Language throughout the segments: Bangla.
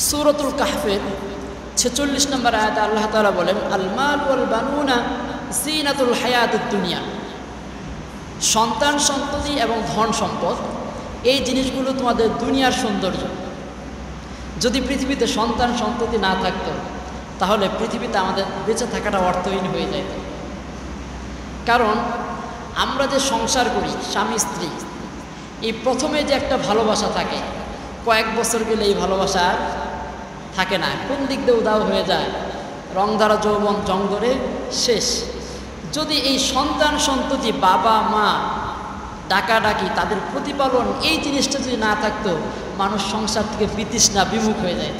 সূরাতুল কাহফের ৪৬ নম্বর আয়াতে আল্লাহ তাআলা বলেন, আল মাল ওয়াল বানুনা জিনাতুল হায়াতুদ দুনিয়া। সন্তান সন্ততি এবং ধন সম্পদ এই জিনিসগুলো তোমাদের দুনিয়ার সৌন্দর্য। যদি পৃথিবীতে সন্তান সন্ততি না থাকতো তাহলে পৃথিবীতে আমাদের বেঁচে থাকাটা অর্থহীন হয়ে যেত। কারণ আমরা যে সংসার করি স্বামী স্ত্রী, এই প্রথমে যে একটা ভালোবাসা থাকে, কয়েক বছর গেলে এই ভালোবাসা আর থাকে না, কোন দিক দিয়ে উদাও হয়ে যায়, রংধারা যৌবন জঙ্গলে শেষ। যদি এই সন্তান সন্ততি বাবা মা ডাকাডাকি তাদের প্রতিপালন এই জিনিসটা যদি না থাকতো, মানুষ সংসার থেকে বিতৃষ্ণা বিমুখ হয়ে যেত।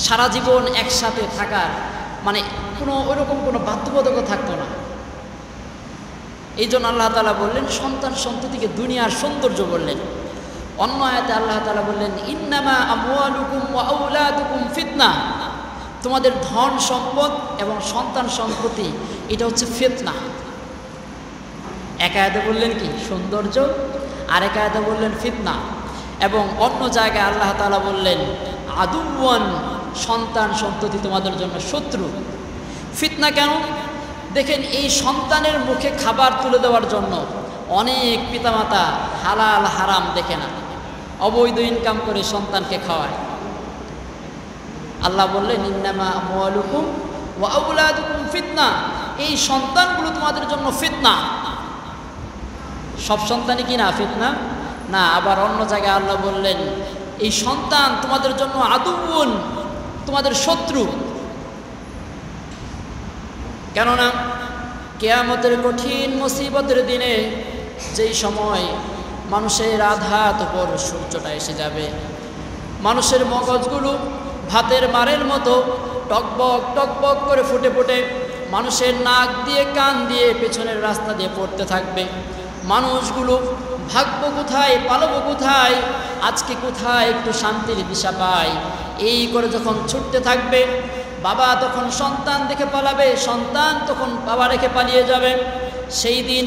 সারা জীবন একসাথে থাকার মানে ওইরকম কোনো বাধ্যবাধকতা থাকতো না। এই জন্য আল্লাহ তাআলা বললেন সন্তান সন্ততিকে দুনিয়ার সৌন্দর্য বললেন। অন্য আয়াতে আল্লাহ তাআলা বললেন, ইন্নামা আমওয়ালুকুম ওয়া আওলাদুকুম ফিতনা। তোমাদের ধন সম্পদ এবং সন্তান সম্পত্তি এটা হচ্ছে ফিতনা। এক আয়াতে বললেন কি সৌন্দর্য, আর এক আয়াতে বললেন ফিতনা। এবং অন্য জায়গায় আল্লাহ তাআলা বললেন আদুওয়ান, সন্তান সন্ততি তোমাদের জন্য শত্রু। ফিতনা কেন? দেখেন, এই সন্তানের মুখে খাবার তুলে দেওয়ার জন্য অনেক পিতামাতা হালাল হারাম দেখে না, অবৈধ ইনকাম করে সন্তানকে খাওয়ায়। আল্লাহ বললেন ইন্নামা আমওয়ালুকুম ওয়া আওলাদুকুম ফিতনা। এই সন্তানগুলো তোমাদের জন্য ফিতনা। সব সন্তানই কি না ফিতনা? না। আবার অন্য জায়গায় আল্লাহ বললেন এই সন্তান তোমাদের জন্য আদুউন, তোমাদের শত্রু। কেননা কিয়ামতের কঠিন মুসিবতের দিনে যেই সময় মানুষের আঘাত উপর সূর্যটা এসে যাবে, মানুষের মগজগুলো ভাতের মারের মতো টকবক টকবক করে ফুটে ফুটে মানুষের নাক দিয়ে কান দিয়ে পেছনের রাস্তা দিয়ে পড়তে থাকবে। মানুষগুলো ভাগবো কোথায়, পালাবো কোথায়, আজকে কোথায় একটু শান্তির দিশা পায়, এই করে যখন ছুটতে থাকবে, বাবা তখন সন্তান দেখে পালাবে, সন্তান তখন বাবা রেখে পালিয়ে যাবে। সেই দিন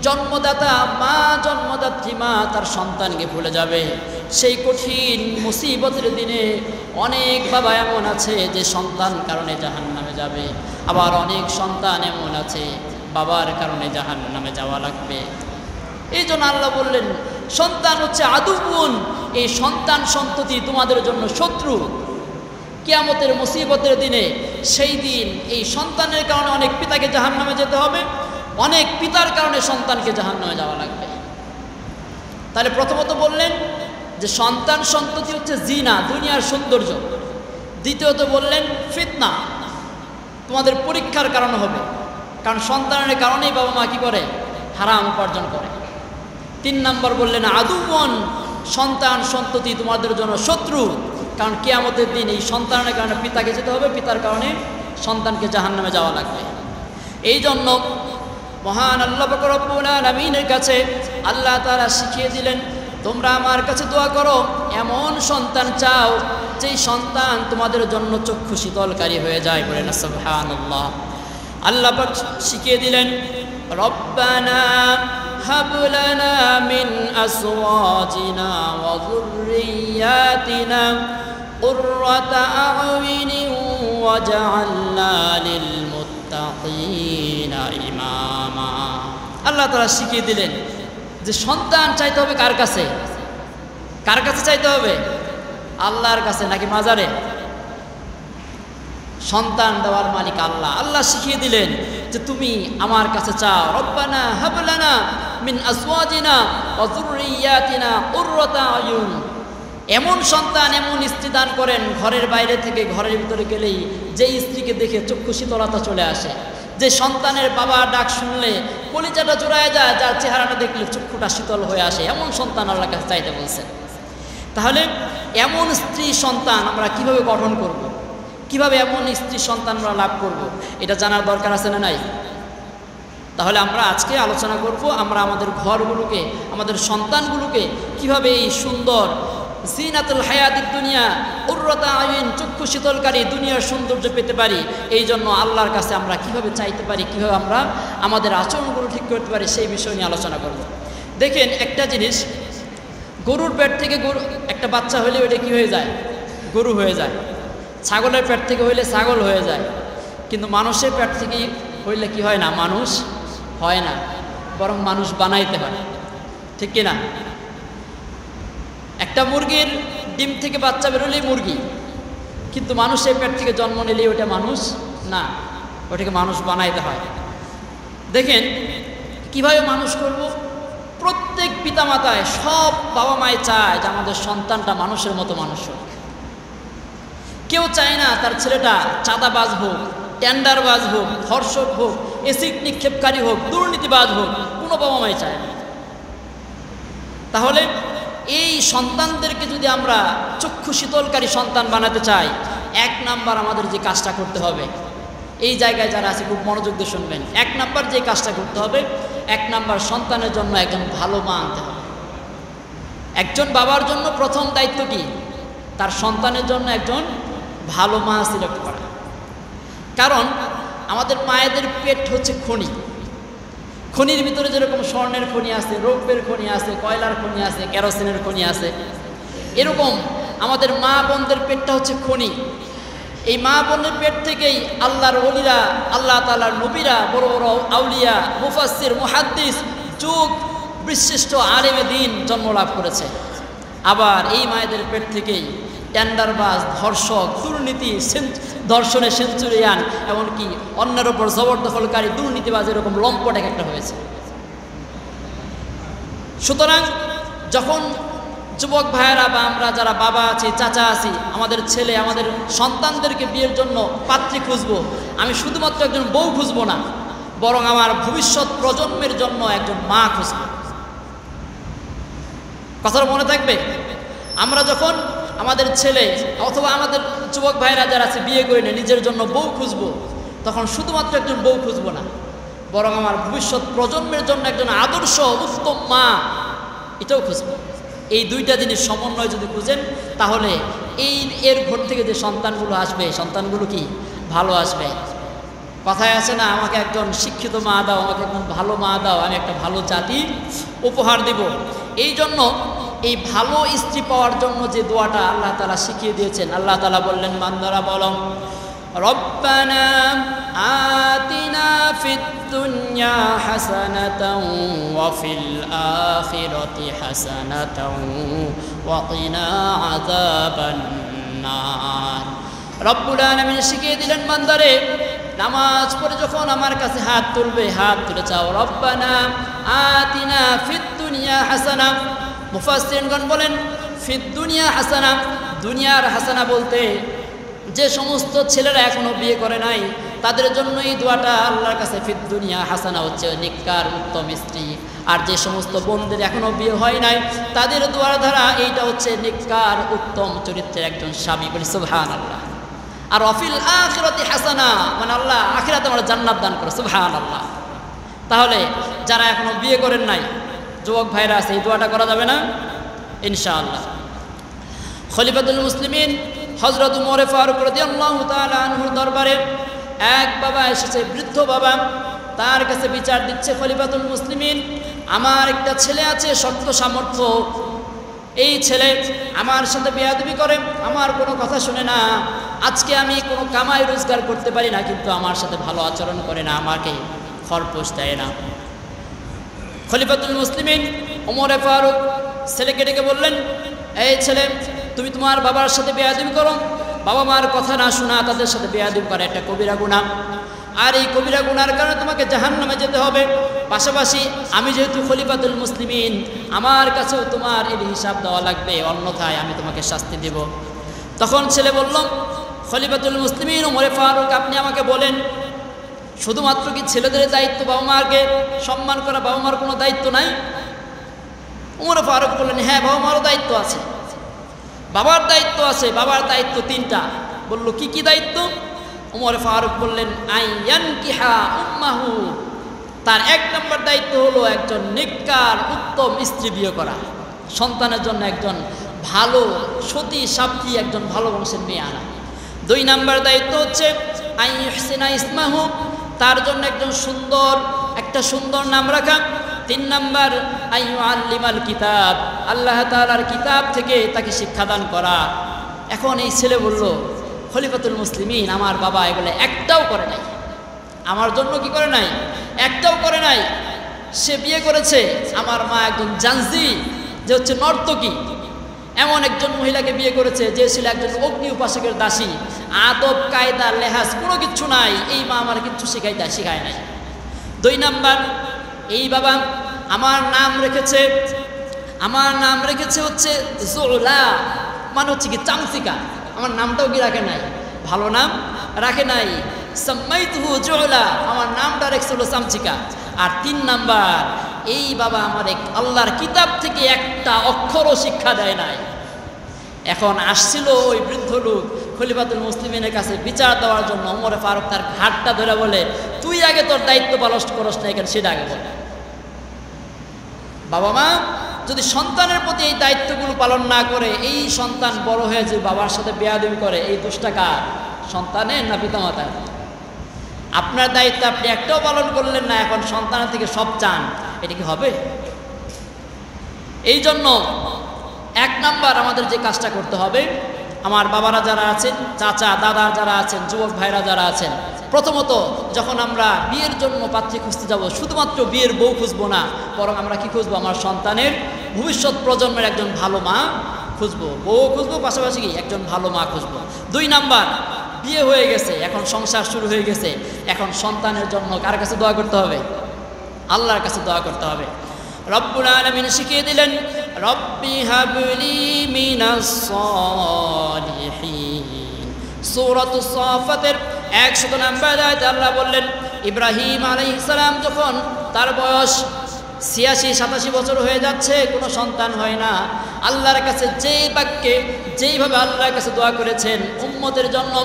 জন্মদাতা মা, জন্মদাত্রী মা তার সন্তানকে ভুলে যাবে। সেই কঠিন মুসিবতের দিনে অনেক বাবা এমন আছে যে সন্তান কারণে জাহান্নামে যাবে, আবার অনেক সন্তান এমন আছে বাবার কারণে জাহান্নামে যাওয়া লাগবে। এই জন্য আল্লাহ বললেন সন্তান হচ্ছে আদুউন, এই সন্তান সন্ততি তোমাদের জন্য শত্রু। কিয়ামতের মুসিবতের দিনে সেই দিন এই সন্তানের কারণে অনেক পিতাকে জাহান্নামে যেতে হবে, অনেক পিতার কারণে সন্তানকে জাহান্নামে যাওয়া লাগবে। তাহলে প্রথমত বললেন যে সন্তান সন্ততি হচ্ছে জিনা, দুনিয়ার সৌন্দর্য। দ্বিতীয়ত বললেন ফিতনা, তোমাদের পরীক্ষার কারণ হবে, কারণ সন্তানের কারণেই বাবা মা কি করে, হারাম উপার্জন করে। 3 নম্বর বললেন আদুওয়ান, সন্তান সন্ততি তোমাদের জন্য শত্রু, কারণ কিয়ামতের দিন এই সন্তানের কারণে পিতাকে যেতে হবে, পিতার কারণে সন্তানকে জাহান্নামে যাওয়া লাগবে। এই জন্য মহান আল্লাহ পাক রব্বুল আলামিনের কাছে আল্লাহ তাআলা শিখিয়ে দিলেন, তোমরা আমার কাছে দোয়া করো, এমন সন্তান চাও যেই সন্তান তোমাদের জন্য চক্ষু শীতলকারী হয়ে যায়। বলেন সুবহানাল্লাহ। আল্লাহ পাক শিখিয়ে দিলেন রব্বানা হাব লানা মিন আজওয়াজিনা ওয়া যুররিয়াতিনা কুররাতা আ'য়ুনিন ওয়াজআলনা লিল মুত্তাকিনা ইমামা। আল্লাহ তাআলা শিখিয়ে দিলেন যে সন্তান চাইতে হবে কার কাছে? কার কাছে চাইতে হবে? আল্লাহর কাছে নাকি মাজারে? সন্তান দেওয়ার মালিক আল্লাহ। আল্লাহ শিখিয়ে দিলেন যে তুমি আমার কাছে চাও, রব্বানা হাব লানা মিন আজওয়াজিনা ওয়া যুররিয়াতিনা কুররাতা আ'য়ুন। এমন সন্তান, এমন স্ত্রী দান করেন ঘরের বাইরে থেকে ঘরের ভিতরে গেলেই যে স্ত্রীকে দেখে চক্ষু শীতলতা চলে আসে, যে সন্তানের বাবা ডাক শুনলে কলিজাটা জোড়ায় যায়, যার চেহারাটা দেখলে চক্ষুটা শীতল হয়ে আসে, এমন সন্তান আল্লাহর কাছে চাইতে বলছেন। তাহলে এমন স্ত্রী সন্তান আমরা কিভাবে গঠন করব, কিভাবে এমন স্ত্রী সন্তান আমরা লাভ করব, এটা জানার দরকার আছে না নাই? তাহলে আমরা আজকে আলোচনা করব আমরা আমাদের ঘরগুলোকে, আমাদের সন্তানগুলোকে কিভাবে এই সুন্দর জিনাতুল হায়াতুদ দুনিয়া, কুররাতা আ'য়ুন, চক্ষু শীতলকারী দুনিয়ার সৌন্দর্য পেতে পারি। এই জন্য আল্লাহর কাছে আমরা কিভাবে চাইতে পারি, কিভাবে আমরা আমাদের আচরণগুলো ঠিক করতে পারি, সেই বিষয় নিয়ে আলোচনা করব। দেখেন একটা জিনিস, গরুর পেট থেকে একটা বাচ্চা হলে ওইটা কি হয়ে যায়? গরু হয়ে যায়, ছাগলের পেট থেকে হইলে ছাগল হয়ে যায়, কিন্তু মানুষের পেট থেকে হইলে কি হয় না, মানুষ হয় না, বরং মানুষ বানাইতে হয়, ঠিক কিনা? একটা মুরগির ডিম থেকে বাচ্চা বেরোলেই মুরগি, কিন্তু মানুষের পেট থেকে জন্ম নিলেই ওটা মানুষ না, ওটাকে মানুষ বানাইতে হয়। দেখেন কিভাবে মানুষ করব? প্রত্যেক পিতামাতায়, সব বাবা মায় চায় যে আমাদের সন্তানটা মানুষের মতো মানুষ হোক। কেউ চায় না তার ছেলেটা চাঁদাবাজ হোক, টেন্ডারবাজ হোক, ধর্ষক হোক, এসিড নিক্ষেপকারী হোক, দুর্নীতিবাজ হোক, কোনো বাবা মাই চায় না। তাহলে এই সন্তানদেরকে যদি আমরা চক্ষু শীতলকারী সন্তান বানাতে চাই, 1 নাম্বার আমাদের যে কাজটা করতে হবে, এই জায়গায় যারা আছে খুব মনোযোগ দিয়ে শুনবেন, 1 নাম্বার যে কাজটা করতে হবে, 1 নাম্বার সন্তানের জন্য একজন ভালো মা আনতে হবে। একজন বাবার জন্য প্রথম দায়িত্ব কি? তার সন্তানের জন্য একজন ভালো মা সিলেক্ট করা। কারণ আমাদের মায়েদের পেট হচ্ছে খনি, খনির ভিতরে যেরকম স্বর্ণের খনি আছে, রৌপ্যের খনি আছে, কয়লার খনি আছে, কেরোসিনের খনি আছে, এরকম আমাদের মা বোনদের পেটটা হচ্ছে খনি। এই মা বোনের পেট থেকেই আল্লাহর ওলিরা, আল্লাহ তাআলার নবীরা, বড় বড় আউলিয়া, মুফাসসির, মুহাদ্দিস, যুগ বিশিষ্ট আলেমে দ্বীন জন্মলাভ করেছে। আবার এই মায়েদের পেট থেকেই টেন্ডারবাজ, ধর্ষক, দুর্নীতি, ধর্ষণে সেঞ্চুরিয়ান, এমনকি অন্যের ওপর জবরদখলকারী দুর্নীতিবাজ, এরকম লম্পট এক একটা হয়েছে। সুতরাং যখন যুবক ভাইয়েরা বা আমরা যারা বাবা আছি, চাচা আছি, আমাদের ছেলে, আমাদের সন্তানদেরকে বিয়ের জন্য পাত্রী খুঁজবো, আমি শুধুমাত্র একজন বউ খুঁজবো না, বরং আমার ভবিষ্যৎ প্রজন্মের জন্য একজন মা খুঁজবো। কথাটা মনে থাকবে? আমরা যখন আমাদের ছেলে অথবা আমাদের যুবক ভাইরা যারা আছে বিয়ে করে নিয়ে নিজের জন্য বউ খুঁজবো, তখন শুধুমাত্র একজন বউ খুঁজবো না, বরং আমার ভবিষ্যৎ প্রজন্মের জন্য একজন আদর্শ উত্তম মা, এটাও খুঁজবো। এই দুইটা জিনিস সমন্বয় যদি খুঁজেন, তাহলে এর ঘর থেকে যে সন্তানগুলো আসবে, সন্তানগুলো কি ভালো আসবে। কথায় আছে না, আমাকে একজন শিক্ষিত মা দাও, আমাকে একজন ভালো মা দাও, আমি একটা ভালো জাতি উপহার দিব। এই জন্য এই ভালো স্ত্রী পাওয়ার জন্য যে দোয়াটা আল্লাহ তাআলা শিখিয়ে দিয়েছেন, আল্লাহ তাআলা বললেন, বান্দারা বলো, রব্বানা আতিনা ফিদ দুনিয়া হাসানাতাও ওয়া ফিল আখিরাতি হাসানাতাও ওয়া কিনা আযাবান নার। রব্বুল আলামিন শিখিয়ে দিলেন, বান্দারে নামাজ পড়ে যখন আমার কাছে হাত তুলবে, হাত তুলে চাও, রব্বানা আতিনা ফিদ দুনিয়া হাসানা। মুফাসসিরগণ বলেন, ফিদ দুনিয়া হাসানা, দুনিয়ার হাসানা বলতে যে সমস্ত ছেলেরা এখনো বিয়ে করে নাই তাদের জন্য এই দোয়াটা আল্লাহর কাছে, ফিদ দুনিয়া হাসানা হচ্ছে নিকার উত্তম স্ত্রী। আর যে সমস্ত বোনদের এখনো বিয়ে হয় নাই তাদের দোয়ার ধারা এইটা হচ্ছে নিকার উত্তম চরিত্রের একজন স্বামী। বলি সুবহানাল্লাহ। আর অফিল আখিরাতি হাসানা, মানে আল্লাহ আখিরাতে আমরা জান্নাত দান করে, সুবহানাল্লাহ। তাহলে যারা এখনো বিয়ে করেন নাই যুবক ভাইরা আছে, এই দোয়াটা করা যাবে না ইনশাআল্লাহ। খলিফাতুল মুসলিমিন হযরত ওমর ফারুক রাদিয়াল্লাহু তাআলা আনহুর দরবারে এক বাবা এসেছে, বৃদ্ধ বাবা, তার কাছে বিচার দিচ্ছে খলিফাতুল মুসলিমিন, আমার একটা ছেলে আছে শক্ত সামর্থ্য, এই ছেলে আমার সাথে বেয়াদবি করে, আমার কোনো কথা শুনে না, আজকে আমি কোনো কামাই রোজগার করতে পারি না, কিন্তু আমার সাথে ভালো আচরণ করে না, আমাকে খরপোশ দেয় না। খলিফাতুল মুসলিমিন ওমর ফারুক ছেলেকে ডেকে বললেন, এই ছেলে, তুমি তোমার বাবার সাথে বেয়াদবি করো, বাবা মার কথা না শোনা, তাদের সাথে বেয়াদবি করা একটা কবিরা গুনাহ, আর এই কবিরা গুনার কারণে তোমাকে জাহান্নামে যেতে হবে। পাশাপাশি আমি যেহেতু খলিফাতুল মুসলিমিন, আমার কাছেও তোমার এর হিসাব দেওয়া লাগবে, অন্যথায় আমি তোমাকে শাস্তি দেব। তখন ছেলে বলল, খলিফাতুল মুসলিমিন ওমর ফারুক, আপনি আমাকে বলেন, শুধুমাত্র কি ছেলেদের দায়িত্ব বাবা মাকে সম্মান করা, বাবা মার কোনো দায়িত্ব নাই? ওমর ফারুক বললেন, হ্যাঁ, বাবা মারও দায়িত্ব আছে, বাবার দায়িত্ব আছে, বাবার দায়িত্ব 3টা। বলল, কি কি দায়িত্ব? ওমর ফারুক বললেন, আইয়ান কিহা উম্মাহু, তার 1 নম্বর দায়িত্ব হলো একজন নেককার উত্তম স্ত্রী বিয়ে করা, সন্তানের জন্য একজন ভালো সতী সাবতি, একজন ভালো বংশের মেয়ে আনা। 2 নম্বর দায়িত্ব হচ্ছে আইয়ুহসিনা ইসমাহু, তার জন্য একজন একটা সুন্দর নাম রাখা। 3 নম্বর আইয়ুআল্লিমাল কিতাব, আল্লাহ তাআলার কিতাব থেকে তাকে শিক্ষাদান করা। এখন এই ছেলে বলল, খলিফাতুল মুসলিমিন, আমার বাবা এগুলো একটাও করে নাই, আমার জন্য কি করে নাই, একটাও করে নাই। সে বিয়ে করেছে, আমার মা একজন জানজি, যে হচ্ছে নর্তকী, এমন একজন মহিলাকে বিয়ে করেছে যে ছিল একজন অগ্নি উপাসকের দাসী। আদব কায়দা লেহাজ কোনো কিচ্ছু নাই, এই মা আমার কিচ্ছু শিখায় নাই। 2 নাম্বার, এই বাবা আমার নাম রেখেছে হচ্ছে জোলা, মানে হচ্ছে কি চামচিকা। আমার নামটাও কি রাখে নাই, ভালো নাম রাখে নাই। সাম্মাইতুহু জোলা, আমার নামটা রেখেছিল চামচিকা। আর 3 নাম্বার, এই বাবা আমার আল্লাহর কিতাব থেকে একটা অক্ষরও শিক্ষা দেয় নাই। এখন আসছিল ওই বৃদ্ধ লোক খলিফাতুল মুসলিমিনের কাছে বিচার দেওয়ার জন্য। ওমর ফারুক তার ঘাটটা ধরে বলে, তুই আগে তোর দায়িত্ব পালন করস না, এখানে সেটা আগে বলে। বাবা মা যদি সন্তানের প্রতি এই দায়িত্বগুলো পালন না করে, এই সন্তান বড় হয়ে যে বাবার সাথে বেয়াদবি করে, এই দোষটা কার, সন্তানের না পিতামাতার? আপনার দায়িত্ব আপনি একটাও পালন করলেন না, এখন সন্তানের থেকে সব চান, এটা কি হবে? এই জন্য 1 নাম্বার আমাদের যে কাজটা করতে হবে, আমার বাবারা যারা আছেন, চাচা দাদা যারা আছেন, যুবক ভাইরা যারা আছেন, প্রথমত যখন আমরা বিয়ের জন্য পাত্রী খুঁজতে যাব, শুধুমাত্র বিয়ের বউ খুঁজবো না, বরং আমরা কি খুঁজবো, আমার সন্তানের ভবিষ্যৎ প্রজন্মের একজন ভালো মা খুঁজবো, বউ খুঁজবো, পাশাপাশি কি একজন ভালো মা খুঁজবো। 2 নাম্বার, বিয়ে হয়ে গেছে, এখন সংসার শুরু হয়ে গেছে, এখন সন্তানের জন্য কার কাছে দোয়া করতে হবে? আল্লাহর কাছে দোয়া করতে হবে। রব্বুল আলামিন শিখিয়ে দিলেন, রব্বি হাবলি মিনাস সালিহিন। সূরাতুস সাফাতের 100 নম্বর আয়াতে আল্লাহ বললেন, ইব্রাহিম আলাইহিস সালাম যখন তার বয়স 86-87 বছর হয়ে যাচ্ছে, কোনো সন্তান হয় না, আল্লাহর কাছে যেইভাবে আল্লাহর কাছে দোয়া করেছেন উম্মতের জন্য,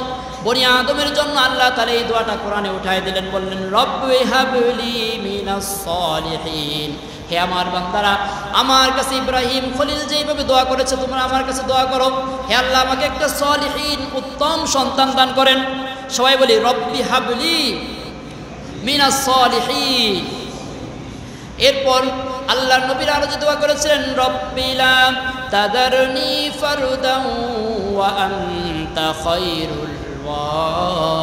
বনি আদমের জন্য, আল্লাহ তাআলা এই দোয়াটা কোরআনে উঠায় দিলেন, বললেন রব্বি হাবলি মিনাস সালিহিন। হে আমার বান্দারা, আমার কাছে ইব্রাহিম খলিল যেইভাবে দোয়া করেছে, তোমরা আমার কাছে দোয়া করো, হে আল্লাহ আমাকে একটা সালিহিন উত্তম সন্তান দান করেন। সবাই বলি রব্বি হাবলি মিনাস সালিহিন। এরপর আল্লাহর নবীর আরো যে দোয়া করেছিলেন, রব্বি লা তাদারনি ফারদান ওয়া আনতা খায়রুল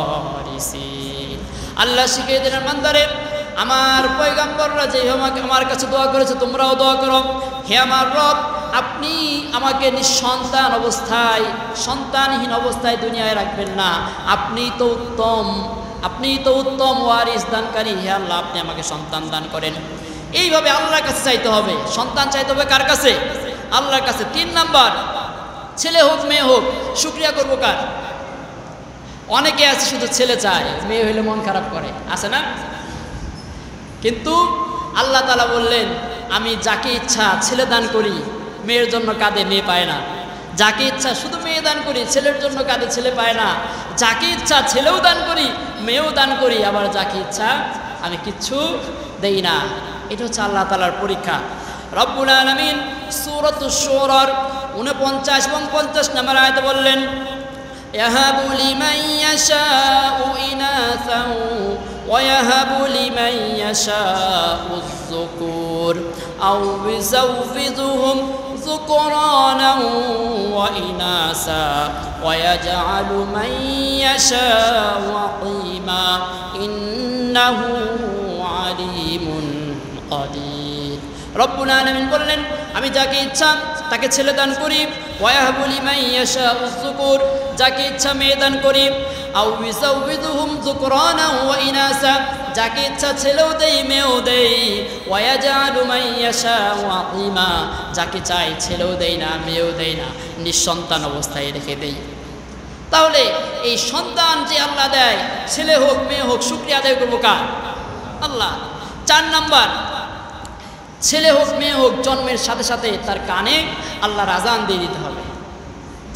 ওয়ারিসিন। আল্লাহ শিখিয়ে দিলেন, বান্দারে, আমার পয়গম্বররা যেভাবে আমার কাছে দোয়া করেছে, তোমরাও দোয়া করো। হে আমার রব, আপনি আমাকে নিঃসন্তান অবস্থায়, সন্তানহীন অবস্থায় দুনিয়ায় রাখবেন না, আপনিই তো উত্তম ওয়ারিস দানকারী। হে আল্লাহ, আপনি আমাকে সন্তান দান করেন। এইভাবে আল্লাহর কাছে চাইতে হবে। সন্তান চাইতে হবে কার কাছে? আল্লাহর কাছে। 3 নাম্বার, ছেলে হোক মেয়ে হোক, শুকরিয়া করবো কার? অনেকে আছে শুধু ছেলে চায়, মেয়ে হইলে মন খারাপ করে, আছে না? কিন্তু আল্লাহ তাআলা বললেন, আমি যাকে ইচ্ছা ছেলে দান করি, মেয়ের জন্য কাঁদে, মেয়ে পায় না। যাকে ইচ্ছা শুধু মেয়ে দান করি, ছেলের জন্য কাঁদে, ছেলে পায় না। যাকে ইচ্ছা ছেলেও দান করি, মেয়েও দান করি, আবার যাকে ইচ্ছা আমি কিচ্ছু দেই না। এটা হচ্ছে আল্লাহ তাআলার পরীক্ষা। রব্বুল আলামিন সূরাতুশ শুরার 49 এবং 50 নম্বর আয়াতে বললেন, ইয়াহাবু লিমান ইয়াশাউ ইনাসান ওয়া ইয়াহাবু লিমান ইয়াশাউ যুকুর আও ইউযাওযিজুহুম যুকরানান ওয়া ইনাসা ওয়া ইয়াজআলু মান ইয়াশাউ আকিমা ইন্নাহু আলিমুন কাদির। রব্বুল আলামিন বললেন, আমি যাকে ইচ্ছা তাকে ছেলে দান করি, ওয়ায়াহাবু লিমান ইয়াশাউ যুকুর, যাকে ইচ্ছা মেয়ে দান করি, আও ইউযাওযিজুহুম যুকরানা ওয়া ইনাসা, যাকে ইচ্ছা ছেলেও দেই মেয়েও দেই, ওয়ায়াজআলু মান ইয়াশাউ আকিমা, যাকে চাই ছেলেও দেই না মেয়েও দেই না, নিঃসন্তান অবস্থায় রেখে দেই। তাহলে এই সন্তান যে আল্লাহ দেয়, ছেলে হোক মেয়ে হোক, শুকরিয়া আদায় করবো কার? আল্লাহ। 4 নাম্বার, ছেলে হোক মেয়ে হোক, জন্মের সাথে সাথে তার কানে আল্লাহর আজান দিয়ে দিতে হবে।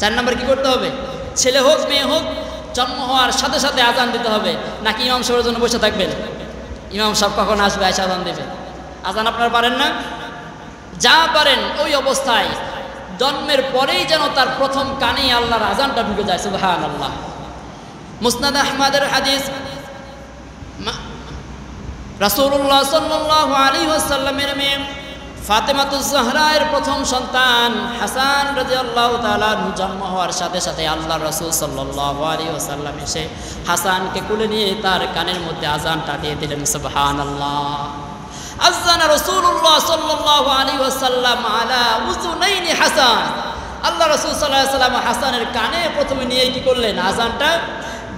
4 নাম্বার কি করতে হবে? ছেলে হোক মেয়ে হোক, জন্ম হওয়ার সাথে সাথে আজান দিতে হবে। নাকি ইমাম সাহেবের জন্য বসে থাকবেন? ইমাম সাহেব কখন আসবে, এসে আজান দেবে? আজান আপনারা পারেন না? যা পারেন ওই অবস্থায় জন্মের পরেই যেন তার প্রথম কানে আল্লাহর আজানটা ঢুকে যায়। সুবহানাল্লাহ। মুসনাদ আহমদের হাদিস, রাসূলুল্লাহ সাল্লাল্লাহু আলাইহি ওয়াসাল্লামের মেয়ে ফাতেমাতুজ জাহরার প্রথম সন্তান হাসান রাদিয়াল্লাহু তাআলা জন্ম হওয়ার সাথে সাথে আল্লাহ রাসূল সাল্লাল্লাহু আলাইহি ওয়াসাল্লাম এসে হাসানকে কোলে নিয়ে তার কানের মধ্যে আযানটা দিয়ে দিলেন। সুবহানাল্লাহ। আযানা রাসূলুল্লাহ সাল্লাল্লাহু আলাইহি ওয়াসাল্লাম আলা উযুনাইনি হাসান। আল্লাহ রাসূল সাল্লাল্লাহু আলাইহি ওয়াসাল্লাম হাসানের কানে প্রথমে নিয়ে কি করলেন? আযানটা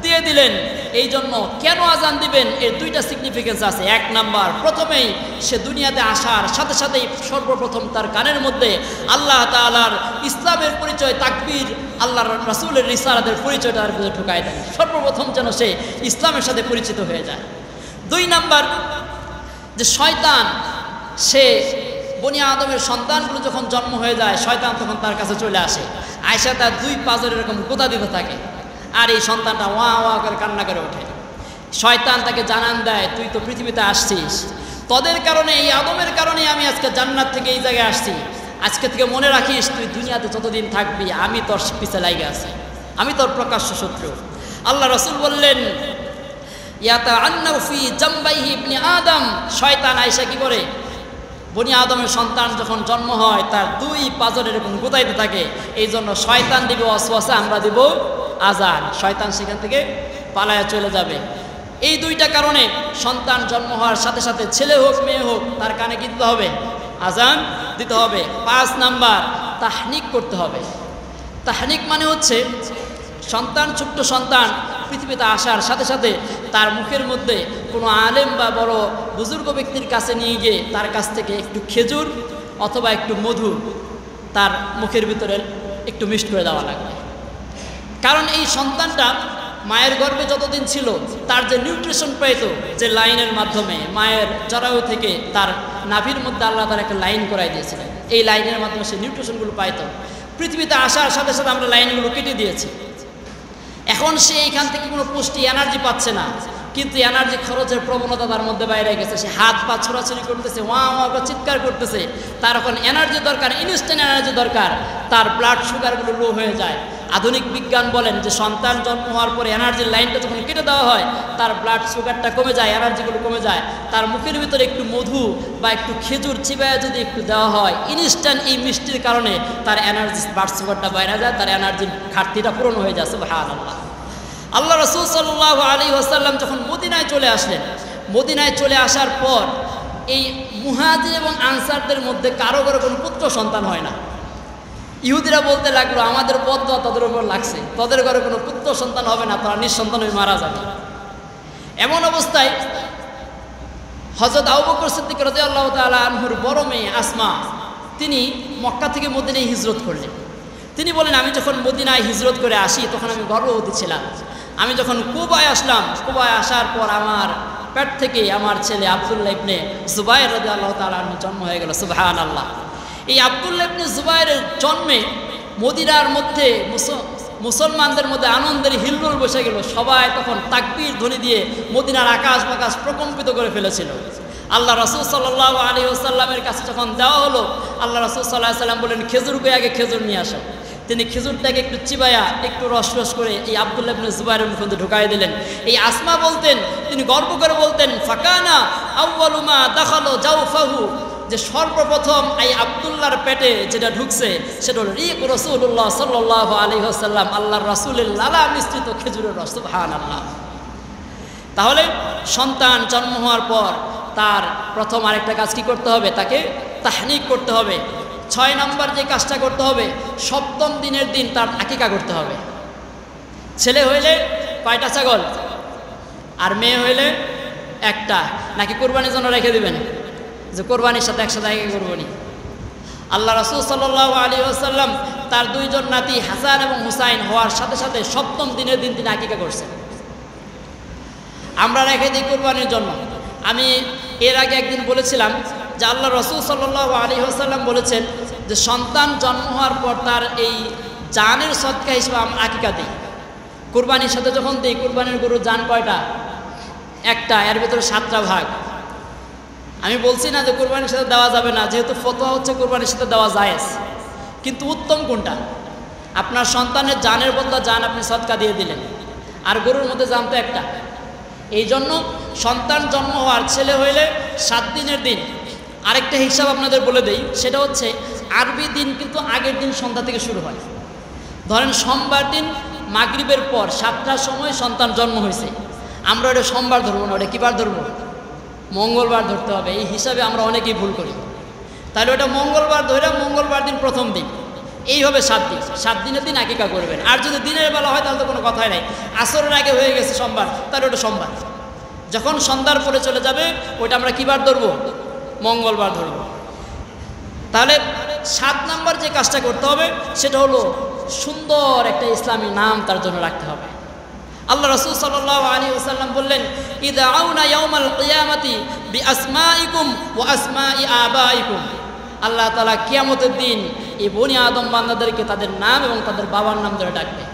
দিয়ে দিলেন। এই জন্য কেন আজান দিবেন এর দুইটা সিগনিফিকেন্স আছে। এক নাম্বার, প্রথমেই সে দুনিয়াতে আসার সাথে সাথেই সর্বপ্রথম তার কানের মধ্যে আল্লাহ তাআলার ইসলামের পরিচয়, তাকবীর, আল্লাহর রাসূলের রিসালাতের পরিচয়টা তার মধ্যে ঢুকায় দেন। সর্বপ্রথম যেন সে ইসলামের সাথে পরিচিত হয়ে যায়। দুই নাম্বার, যে শয়তান, সে বনি আদমের সন্তানগুলো যখন জন্ম হয়ে যায় শয়তান তখন তার কাছে চলে আসে, আয়েশা তার দুই পাঁজর এরকম গোদা দিতে থাকে, আর এই সন্তানটা ওয়া ওয়া করে কান্না করে ওঠে। শয়তান তাকে জানান দেয়, তুই তো পৃথিবীতে আসছিস, তোদের কারণে, এই আদমের কারণে আমি আজকে জান্নাত থেকে এই জায়গায় আসছি, আজকে থেকে মনে রাখিস তুই দুনিয়াতে যতদিন থাকবি আমি তোর পিছে লাগে আছি, আমি তোর প্রকাশ্য শত্রু। আল্লাহ রাসূল বললেন, ইয়াতাআন্নাউ ফি জামবাইহি ইবনি আদম। শয়তান আয়েশা কি করে? বনি আদমের সন্তান যখন জন্ম হয় তার দুই পাঁজর এরকম গোতাইতে থাকে, এই জন্য শয়তান দিবে ওয়াসওয়াসা, আমরা দিব আজান, শয়তান সেখান থেকে পালায়া চলে যাবে। এই দুইটা কারণে সন্তান জন্ম হওয়ার সাথে সাথে ছেলে হোক মেয়ে হোক তার কানে কি দিতে হবে? আজান দিতে হবে। 5 নাম্বার, তাহনিক করতে হবে। তাহনিক মানে হচ্ছে সন্তান, ছোট্ট সন্তান পৃথিবীতে আসার সাথে সাথে তার মুখের মধ্যে কোনো আলেম বা বড় বুজুর্গ ব্যক্তির কাছে নিয়ে গিয়ে তার কাছ থেকে একটু খেজুর অথবা একটু মধু তার মুখের ভিতরে একটু মিক্সড করে দেওয়া লাগবে। কারণ এই সন্তানটা মায়ের গর্ভে যতদিন ছিল তার যে নিউট্রিশন পাইতো, যে লাইনের মাধ্যমে মায়ের জরায়ু থেকে তার নাভির মধ্যে আল্লাহ তার একটা লাইন করাই দিয়েছিলেন, এই লাইনের মাধ্যমে সে নিউট্রিশনগুলো পাইতো। পৃথিবীতে আসার সাথে সাথে আমরা লাইনগুলো কেটে দিয়েছি, এখন সে এইখান থেকে কোনো পুষ্টি এনার্জি পাচ্ছে না, কিন্তু এনার্জি খরচের প্রবণতা তার মধ্যে বাইরে গেছে, সে হাত পা ছোড়াছুড়ি করতেছে, ওয়া ওয়া করে চিৎকার করতেছে, তার এখন এনার্জি দরকার, ইনস্ট্যান্ট এনার্জি দরকার, তার ব্লাড সুগারগুলো লো হয়ে যায়। আধুনিক বিজ্ঞান বলেন যে সন্তান জন্ম হওয়ার পরে এনার্জির লাইনটা যখন কেটে দেওয়া হয় তার ব্লাড সুগারটা কমে যায়, এনার্জিগুলো কমে যায়। তার মুখের ভিতরে একটু মধু বা একটু খেজুর চিবায় যদি একটু দেওয়া হয়, ইনস্ট্যান্ট এই মিষ্টির কারণে তার এনার্জি, ব্লাড সুগারটা বাইরে যায়, তার এনার্জির ঘাটতিটা পূরণ হয়ে যায়। সুবহানাল্লাহ। আল্লাহ রাসূল সাল্লাল্লাহু আলাইহি ওয়াসাল্লাম যখন মদিনায় চলে আসলেন, মদিনায় চলে আসার পর এই মুহাজির এবং আনসারদের মধ্যে কারো কারো কোনো পুত্র সন্তান হয় না। ইহুদিরা বলতে লাগলো, আমাদের বদদোয়া তাদের উপর লাগছে, তাদের ঘরে কোনো পুত্র সন্তান হবে না, তারা নিঃসন্তান হয়ে মারা যাবে। এমন অবস্থায় হযরত আবু বকর সিদ্দিক রাদিয়াল্লাহু তাআলা আনহুর বড় মেয়ে আসমা, তিনি মক্কা থেকে মদিনায় হিজরত করলেন। তিনি বলেন, আমি যখন মদিনায় হিজরত করে আসি তখন আমি গর্ভবতী ছিলাম। আমি যখন কুবায় আসলাম, কুবায় আসার পর আমার পেট থেকে আমার ছেলে আব্দুল্লাহ ইবনে জুবাইর রাদিয়াল্লাহু তাআলা আনহু জন্ম হয়ে গেল। সুবহানাল্লাহ। এই আব্দুল্লাহ ইবনে জুবাইরের জন্মে মদিনার মধ্যে মুসলমানদের মধ্যে আনন্দের হিল্লোল বসে গেল। সবাই তখন তাকবীর ধ্বনি দিয়ে মদিনার আকাশ বাকাশ প্রকম্পিত করে ফেলেছিল। আল্লাহ রাসূল সাল্লাল্লাহু আলাইহি ওয়াসাল্লামের কাছে যখন দেওয়া হলো, আল্লাহ রাসূল সাল্লাল্লাহু আলাইহি ওয়াসাল্লাম বলেন, খেজুর কই আগে খেজুর নিয়ে আসো। তিনি খেজুরটাকে একটু চিবায়া একটু রস রস করে এই আব্দুল্লাহ ইবনে জুবাইরের মুখে ঢুকাই দিলেন। এই আসমা বলতেন, তিনি গর্ব করে বলতেন, ফাকানা আউয়ালু মা দাখালা জাওফাহু, যে সর্বপ্রথম এই আব্দুল্লাহর পেটে যেটা ঢুকছে সেটা হলো রিক রাসূলুল্লাহ সাল্লাল্লাহু আলাইহি ওয়াসাল্লাম, আল্লাহর রাসূলের লালা মিশ্রিত খেজুরের রস। সুবহানাল্লাহ। তাহলে সন্তান জন্ম হওয়ার পর তার প্রথম আরেকটা কাজ কি করতে হবে? তাকে তাহনিক করতে হবে। 6 নম্বর যে কাজটা করতে হবে, 7ম দিনের দিন তার আকিকা করতে হবে। ছেলে হইলে 5টা ছাগল, আর মেয়ে হইলে 1টা, নাকি কোরবানির জন্য রেখে দিবেন যে কোরবানির সাথে একসাথে আকিকা করবনি? আল্লাহ রাসূল সাল্লাল্লাহু আলাইহি ওয়াসাল্লাম তার 2 জন নাতি হাসান এবং হুসাইন হওয়ার সাথে সাথে 7ম দিনের দিন তিনি আকিকা করছেন। আমরা রেখে দিই কোরবানির জন্য। আমি এর আগে একদিন বলেছিলাম যে আল্লাহ রাসূল সাল্লাল্লাহু আলাইহি ওয়াসাল্লাম বলেছেন যে সন্তান জন্ম হওয়ার পর তার এই জানের সদকা হিসেবে আমরা আকিকা দিই। কোরবানির সাথে যখন দিই, কোরবানির গরুর জান কয়টা? 1টা, এর ভিতরে 7টা ভাগ। আমি বলছি না যে কোরবানির সাথে দেওয়া যাবে না, যেহেতু ফতোয়া হচ্ছে কোরবানির সাথে দেওয়া জায়েজ, কিন্তু উত্তম কোনটা? আপনার সন্তানের জানের বদলা জান আপনি সদকা দিয়ে দিলেন, আর গরুর মধ্যে জান তো 1টা। এই জন্য সন্তান জন্ম হওয়ার ছেলে হইলে 7 দিনের দিন আরেকটা হিসাব আপনাদের বলে দেই, সেটা হচ্ছে আরবি দিন কিন্তু আগের দিন সন্ধ্যা থেকে শুরু হয়। ধরেন সোমবার দিন মাগরিবের পর 7টার সময় সন্তান জন্ম হয়েছে, আমরা ওটা সোমবার ধরবো না, ওটা কী বার ধরবো? মঙ্গলবার ধরতে হবে। এই হিসাবে আমরা অনেকেই ভুল করি। তাহলে ওটা মঙ্গলবার ধরে মঙ্গলবার দিন প্রথম দিন, এইভাবে 7 দিন, 7 দিনের দিন আকিকা করবেন। আর যদি দিনের বেলা হয় তাহলে তো কোনো কথাই নাই, আসরের আগে হয়ে গেছে সোমবার, তাহলে ওটা সোমবার। যখন সন্ধ্যার পরে চলে যাবে ওইটা আমরা কী বার ধরবো? মঙ্গলবার ধরব। তাহলে 7 নাম্বার যে কাজটা করতে হবে সেটা হলো সুন্দর একটা ইসলামী নাম তার জন্য রাখতে হবে। আল্লাহ রাসূল সাল্লাল্লাহু আলাইহি ওয়াসাল্লাম বললেন, ইদআউনা ইয়াউমাল কিয়ামাতি বিআসমাইকুম ওয়া আসমাই আবাইকুম। আল্লাহ তাআলা কিয়ামতের দিন এই বনি আদম বান্দাদেরকে তাদের নাম এবং তাদের বাবার নাম ধরে ডাকবে।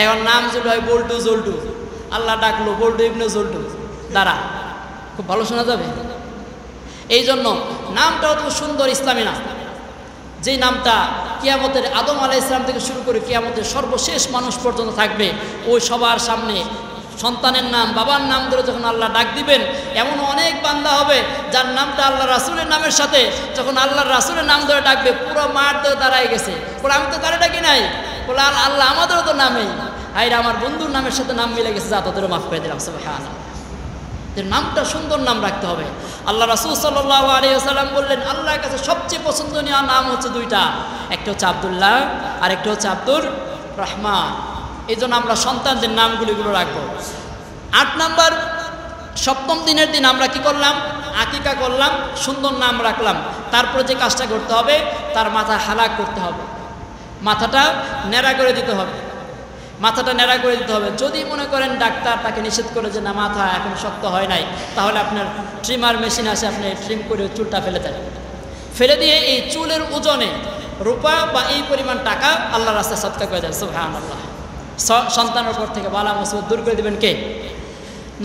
এখন নাম যদি হয় বল্টু জল্টু, আল্লাহ ডাকলো বল্টু ইবনে জল্টু দ্বারা, খুব ভালো শোনা যাবে। এই জন্য নামটা অত সুন্দর ইসলামী নাম, যেই নামটা কিয়ামতের আদম আলাইহিস সালাম থেকে শুরু করে কিয়ামতের সর্বশেষ মানুষ পর্যন্ত থাকবে। ওই সবার সামনে সন্তানের নাম, বাবার নাম ধরে যখন আল্লাহ ডাক দিবেন, এমন অনেক বান্দা হবে যার নামটা আল্লাহ রাসূলের নামের সাথে যখন আল্লাহর রাসূলের নাম ধরে ডাকবে, পুরো মাঠ ধরে দাঁড়ায় গেছে, বলে আমি তো তারা ডাকি নাই, বলে আল্লাহ আমাদেরও তো নামেই, হায়রে আমার বন্ধুর নামের সাথে নাম মিলে গেছে, যা তোদের মাফ করে দিলাম। সুবহানাল্লাহ। নামটা সুন্দর নাম রাখতে হবে। আল্লাহ রাসূল সাল্লাল্লাহু আলাইহি ওয়াসাল্লাম বললেন, আল্লাহর কাছে সবচেয়ে পছন্দনীয় নাম হচ্ছে 2টা, একটা হচ্ছে আব্দুল্লাহ আর একটা হচ্ছে আব্দুর রহমান। এই জন্য আমরা সন্তানদের নামগুলিগুলো রাখবো। 8 নাম্বার, 7ম দিনের দিন আমরা কি করলাম? আকিকা করলাম, সুন্দর নাম রাখলাম। তারপরে যে কাজটা করতে হবে, তার মাথা হালাক করতে হবে, মাথাটা ন্যাড়া করে দিতে হবে, মাথাটা ন্যাড়া করে দিতে হবে। যদি মনে করেন ডাক্তার তাকে নিষেধ করে যে না মাথা এখন শক্ত হয় নাই, তাহলে আপনার ট্রিমার মেশিন আছে, আপনি ট্রিম করে চুলটা ফেলে দেন। ফেলে দিয়ে এই চুলের ওজনে রূপা বা এই পরিমাণ টাকা আল্লাহর রাস্তায় সদকা করে দেন। সুবহানাল্লাহ। সন্তানের উপর থেকে বালা মুসিবত দূর করে দেবেন কে?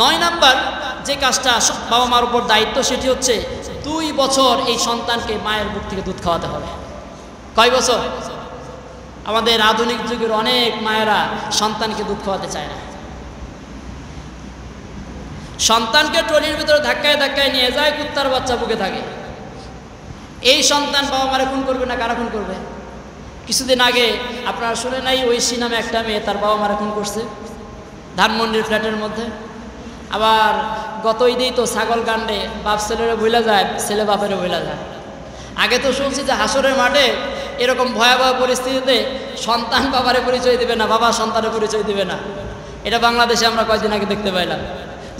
9 নাম্বার যে কাজটা বাবা মার উপর দায়িত্ব, সেটি হচ্ছে 2 বছর এই সন্তানকে মায়ের বুক থেকে দুধ খাওয়াতে হবে। কয় বছর? আমাদের আধুনিক যুগের অনেক মায়েরা সন্তানকে দুধ খাওয়াতে চায় না, সন্তানকে ট্রলির ভিতরে ধাক্কায় ধাক্কায় নিয়ে যায়, কুত্তার বাচ্চা বুকে থাকে। এই সন্তান বাবা মারে খুন করবে না কারা খুন করবে? কিছুদিন আগে আপনারা শুনে নাই, ঐশী নামে একটা মেয়ে তার বাবা মারে খুন করছে ধানমন্ডির ফ্ল্যাটের মধ্যে। আবার গত ঈদেই তো ছাগল কাণ্ডে বাপ ছেলেরে বইলা যায়, ছেলে বাপেরে বইলা যায়। আগে তো শুনছি যে হাসরের মাঠে এরকম ভয়াবহ পরিস্থিতিতে সন্তান বাবারে পরিচয় দিবে না, বাবা সন্তানের পরিচয় দিবে না। এটা বাংলাদেশে আমরা কয়েকদিন আগে দেখতে পাইলাম,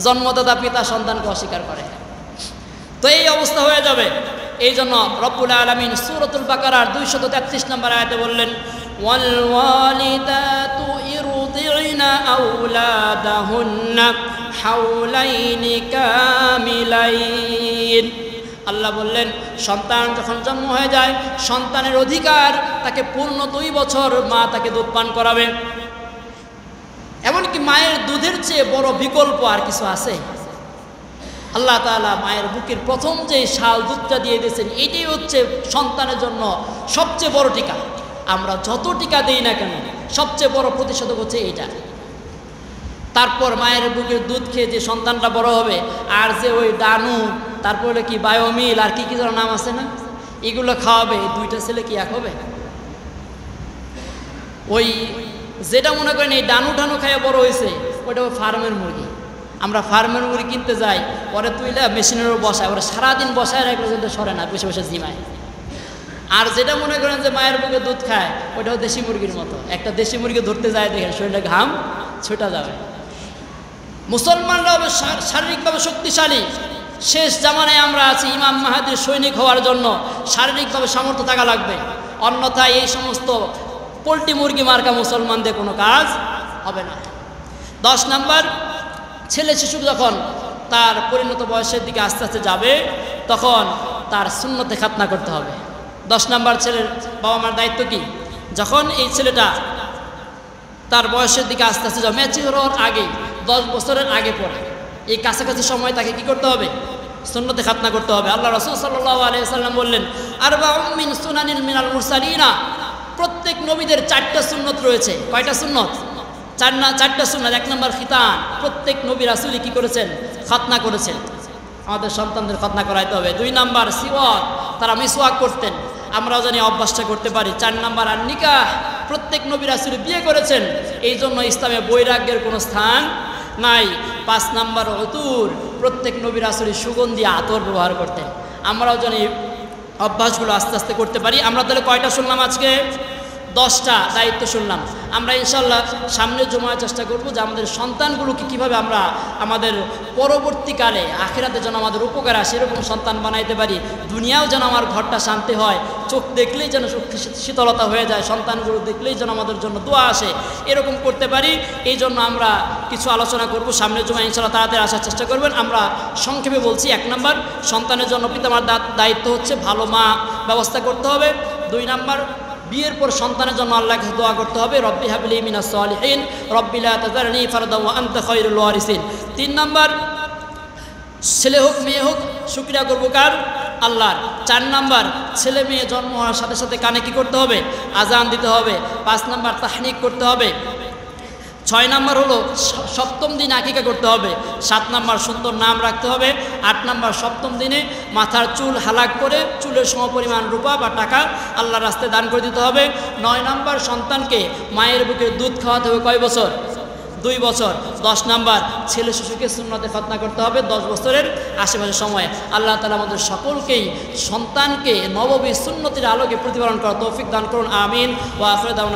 জন্মদাতা পিতা সন্তানকে অস্বীকার করে। তো এই অবস্থা হয়ে যাবে। এই জন্য রব্বুল আলামিন সূরাতুল বাকারার 233 নম্বর আয়াতে বললেন, ওয়াল ওয়ালিদাতু ইরদি'না আওলাদাহুন্না হাওলাইনি কামিলাইন। আল্লাহ বললেন, সন্তান যখন জন্ম হয়ে যায়, সন্তানের অধিকার তাকে পূর্ণ 2 বছর মা তাকে দুধ পান করাবে। এমনকি মায়ের দুধের চেয়ে বড় বিকল্প আর কিছু আছে? আল্লাহ তাআলা মায়ের বুকের প্রথম যে শাল দুধটা দিয়ে দিয়েছেন, এটাই হচ্ছে সন্তানের জন্য সবচেয়ে বড় টিকা। আমরা যত টিকা দিই না কেন, সবচেয়ে বড় প্রতিষেধক হচ্ছে এইটা। তারপর মায়ের বুকের দুধ খেয়ে যে সন্তানটা বড় হবে, আর যে ওই ডানু, তারপরে কি বায়োমিল আর কি কি যেন নাম আছে না, এগুলো খাওয়াবে, 2টা ছেলে কি এক হবে? ওই যেটা মনে করেন এই ডানু ঠানু খাইয়ে বড় হয়েছে, ওইটা ফার্মের মুরগি। আমরা ফার্মের মুরগি কিনতে যাই, পরে তুইলা মেশিনেরও বসায়, ওরা সারাদিন বসায় রাখলে যদি সরে না, বসে বসে জিমায়। আর যেটা মনে করেন যে মায়ের বুকে দুধ খায়, ওইটাও দেশি মুরগির মতো। একটা দেশি মুরগি ধরতে যায়, দেখেন শরীরে ঘাম ছুটা যাবে। মুসলমানরা হবে শারীরিকভাবে শক্তিশালী। শেষ জামানায় আমরা আছি, ইমাম মাহাদির সৈনিক হওয়ার জন্য শারীরিকভাবে সামর্থ্য থাকা লাগবে, অন্যথায় এই সমস্ত পোল্ট্রি মুরগি মার্কা মুসলমানদের কোনো কাজ হবে না। 10 নাম্বার, ছেলে শিশু যখন তার পরিণত বয়সের দিকে আস্তে আস্তে যাবে, তখন তার সুন্নতে খাতনা করতে হবে। 10 নাম্বার, ছেলের বাবা মার দায়িত্ব কি? যখন এই ছেলেটা তার বয়সের দিকে আস্তে আস্তে যাবে, ম্যাচিউর হওয়ার আগে, 10 বছরের আগে পরে, এই কাছাকাছি সময় তাকে কি করতে হবে? সুন্নতে খাতনা করতে হবে। আল্লাহ রাসূল সাল্লাল্লাহু আলাইহি ওয়াসাল্লাম বললেন, আরবাউম মিন সুনানিল মিনাল মুরসালিনা। প্রত্যেক নবীদের 4টা সুন্নত রয়েছে। কয়টা সুন্নত? 4টা সুন্নত। 1 নম্বর খিতান। প্রত্যেক নবী রাসূলই কি করেছেন? খাতনা করেছেন। আমাদের সন্তানদের খতনা করাইতে হবে। 2 নাম্বার সিওয়াক, তারা মিসওয়াক করতেন, আমরাও জানি অভ্যাসটা করতে পারি। 4 নাম্বার আর নিকাহ, প্রত্যেক নবী রাসূল বিয়ে করেছেন, এই জন্য ইসলামে বৈরাগ্যের কোনো স্থান নাই। 5 নাম্বার উতুর, প্রত্যেক নবী রাসূল সুগন্ধি আতর ব্যবহার করতেন, আমরাও জানি অভ্যাসগুলো আস্তে আস্তে করতে পারি। আমরা তাহলে কয়টা শুনলাম আজকে? 10টা দায়িত্ব শুনলাম। আমরা ইনশাল্লাহ সামনের জমায় চেষ্টা করব যে আমাদের সন্তানগুলোকে কীভাবে আমরা আমাদের পরবর্তীকালে আখিরাতে যেন আমাদের উপকার আসে এরকম সন্তান বানাইতে পারি, দুনিয়াও যেন আমার ঘরটা শান্তি হয়, চোখ দেখলেই যেন শীতলতা হয়ে যায়, সন্তানগুলো দেখলেই যেন আমাদের জন্য দোয়া আসে, এরকম করতে পারি। এই জন্য আমরা কিছু আলোচনা করব সামনের জমায় ইনশাল্লাহ, তাড়াতাড়ি আসার চেষ্টা করবেন। আমরা সংক্ষেপে বলছি, 1 নাম্বার, সন্তানের জন্য পিতামার দায়িত্ব হচ্ছে ভালো মা ব্যবস্থা করতে হবে। 2 নাম্বার, বিয়ের পর সন্তানের জন্য আল্লাহর কাছে দোয়া করতে হবে, রব্বি হাবলি মিনাস সালিহিন রব্বি লা তাযারনি ফারদা ওয়া আনতা খায়রুল ওয়ারিসিন। 3 নাম্বার, ছেলে হোক মেয়ে হোক শুকরিয়া করব কার? আল্লাহর। 4 নাম্বার, ছেলে মেয়ে জন্ম হওয়ার সাথে সাথে কানে কি করতে হবে? আজান দিতে হবে। 5 নাম্বার, তাহনিক করতে হবে। 6 নাম্বার হলো 7ম দিনে আকিকা করতে হবে। 7 নাম্বার, সুন্দর নাম রাখতে হবে। 8 নাম্বার, 7ম দিনে মাথার চুল হালাক করে চুলের সমপরিমাণ রূপা বা টাকা আল্লাহর রাস্তায় দান করে দিতে হবে। 9 নাম্বার, সন্তানকে মায়ের বুকে দুধ খাওয়াতে হবে কয় বছর? 2 বছর। 10 নাম্বার, ছেলে শিশুকে সুন্নতে খতনা করতে হবে 10 বছরের আশেপাশে সময়ে। আল্লাহ তাআলা আমাদের সকলকেই সন্তানকে নববী সুন্নতির আলোকে প্রতিপালন করার তৌফিক দান করুন, আমিন। ওয়া আখিরু দাওয়ানা